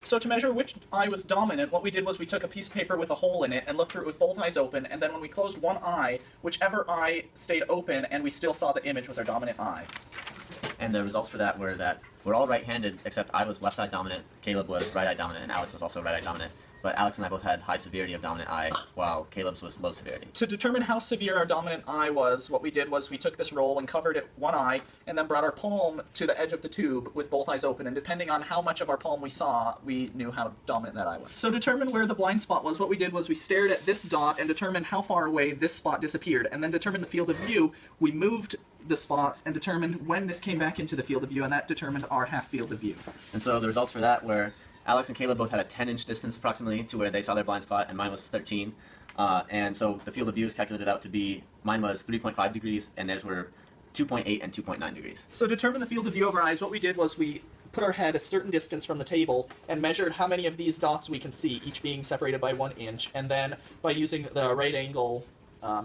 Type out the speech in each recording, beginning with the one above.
So to measure which eye was dominant, what we did was we took a piece of paper with a hole in it and looked through it with both eyes open, and then when we closed one eye, whichever eye stayed open and we still saw the image was our dominant eye. And the results for that were that we're all right-handed, except I was left eye dominant, Caleb was right eye dominant, and Alex was also right eye dominant. But Alex and I both had high severity of dominant eye, while Caleb's was low severity. To determine how severe our dominant eye was, what we did was we took this roll and covered it one eye, and then brought our palm to the edge of the tube with both eyes open, and depending on how much of our palm we saw, we knew how dominant that eye was. So to determine where the blind spot was, what we did was we stared at this dot and determined how far away this spot disappeared, and then determined the field of view. We moved the spots and determined when this came back into the field of view, and that determined our half field of view. And so the results for that were Alex and Caleb both had a 10-inch distance approximately to where they saw their blind spot, and mine was 13. And so the field of view is calculated out to be, mine was 3.5 degrees, and theirs were 2.8 and 2.9 degrees. So to determine the field of view of our eyes, what we did was we put our head a certain distance from the table and measured how many of these dots we can see, each being separated by 1 inch, and then by using the right angle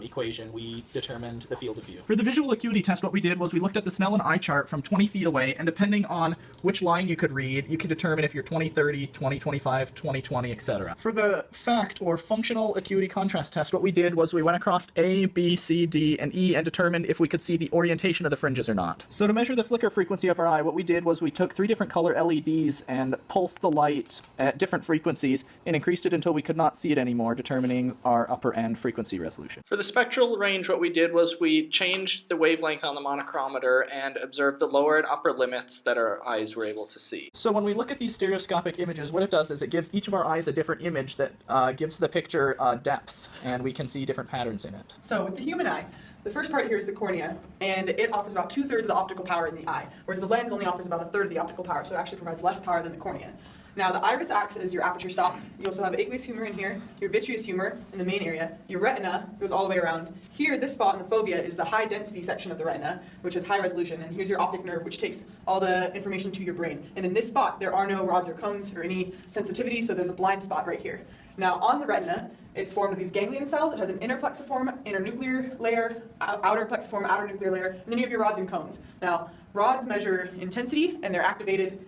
equation, we determined the field of view. For the visual acuity test, what we did was we looked at the Snellen eye chart from 20 feet away, and depending on which line you could read, you could determine if you're 20/30, 20/25, 20/20, etc. For the fact or functional acuity contrast test, what we did was we went across A, B, C, D, and E and determined if we could see the orientation of the fringes or not. So to measure the flicker frequency of our eye, what we did was we took 3 different color LEDs and pulsed the light at different frequencies and increased it until we could not see it anymore, determining our upper end frequency resolution. For the spectral range, what we did was we changed the wavelength on the monochromator and observed the lower and upper limits that our eyes were able to see. So when we look at these stereoscopic images, what it does is it gives each of our eyes a different image that gives the picture depth, and we can see different patterns in it. So with the human eye, the first part here is the cornea, and it offers about 2/3 of the optical power in the eye, whereas the lens only offers about 1/3 of the optical power, so it actually provides less power than the cornea. Now, the iris acts as your aperture stop. You also have aqueous humor in here, your vitreous humor in the main area. Your retina goes all the way around. Here, this spot in the fovea is the high-density section of the retina, which is high resolution, and here's your optic nerve, which takes all the information to your brain. And in this spot, there are no rods or cones or any sensitivity, so there's a blind spot right here. Now, on the retina, it's formed of these ganglion cells. It has an inner plexiform, inner nuclear layer, outer plexiform, outer nuclear layer, and then you have your rods and cones. Now, rods measure intensity, and they're activated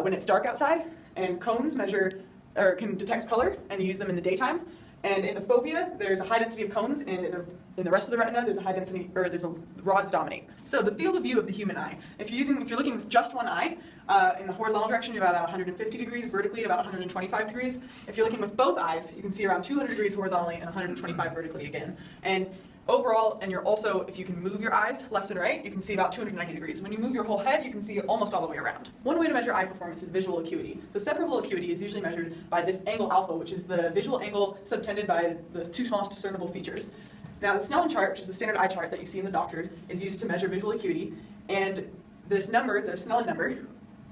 when it's dark outside, and cones measure, or can detect color, and you use them in the daytime. And in the fovea, there's a high density of cones, and in the rest of the retina, there's a high density, or there's rods dominate. So the field of view of the human eye, if you're looking with just one eye, in the horizontal direction, you're about 150 degrees, vertically about 125 degrees. If you're looking with both eyes, you can see around 200 degrees horizontally and 125 vertically again. And overall, and you're also, if you can move your eyes left and right, you can see about 290 degrees. When you move your whole head, you can see almost all the way around. One way to measure eye performance is visual acuity. So separable acuity is usually measured by this angle alpha, which is the visual angle subtended by the 2 smallest discernible features. Now, the Snellen chart, which is the standard eye chart that you see in the doctors, is used to measure visual acuity, and this number, the Snellen number,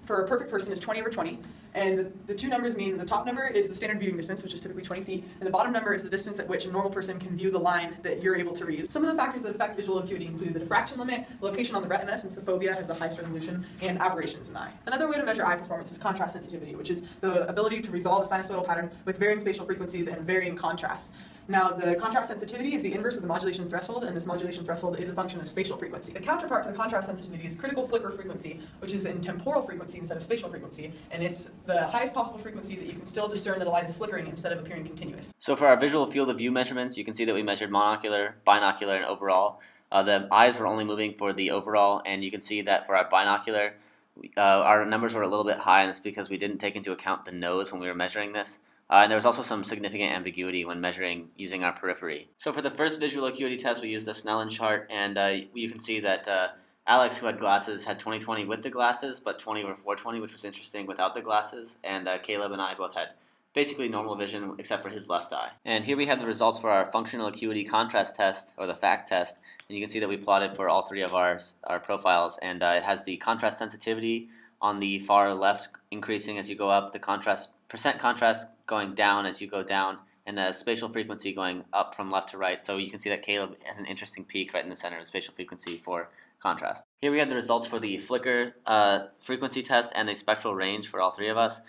for a perfect person is 20/20, and the 2 numbers mean the top number is the standard viewing distance, which is typically 20 feet, and the bottom number is the distance at which a normal person can view the line that you're able to read. Some of the factors that affect visual acuity include the diffraction limit, location on the retina, since the fovea has the highest resolution, and aberrations in the eye. Another way to measure eye performance is contrast sensitivity, which is the ability to resolve a sinusoidal pattern with varying spatial frequencies and varying contrast. Now, the contrast sensitivity is the inverse of the modulation threshold, and this modulation threshold is a function of spatial frequency. The counterpart to the contrast sensitivity is critical flicker frequency, which is in temporal frequency instead of spatial frequency, and it's the highest possible frequency that you can still discern that a light is flickering instead of appearing continuous. So for our visual field of view measurements, you can see that we measured monocular, binocular, and overall. The eyes were only moving for the overall, and you can see that for our binocular, our numbers were a little bit high, and it's because we didn't take into account the nose when we were measuring this. And there was also some significant ambiguity when measuring using our periphery. So for the first visual acuity test, we used the Snellen chart, and you can see that Alex, who had glasses, had 20/20 with the glasses, but 20 or 4/20, which was interesting without the glasses. And Caleb and I both had basically normal vision except for his left eye. And here we have the results for our functional acuity contrast test, or the FACT test. And you can see that we plotted for all 3 of our profiles, and it has the contrast sensitivity on the far left increasing as you go up, the percent contrast going down as you go down, and the spatial frequency going up from left to right. So you can see that Caleb has an interesting peak right in the center of spatial frequency for contrast. Here we have the results for the flicker frequency test and the spectral range for all 3 of us.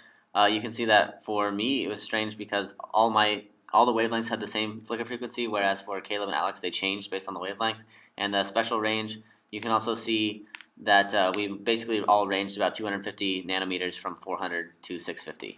You can see that for me it was strange because all the wavelengths had the same flicker frequency, whereas for Caleb and Alex they changed based on the wavelength. And the spectral range, you can also see that we basically all ranged about 250 nanometers from 400 to 650.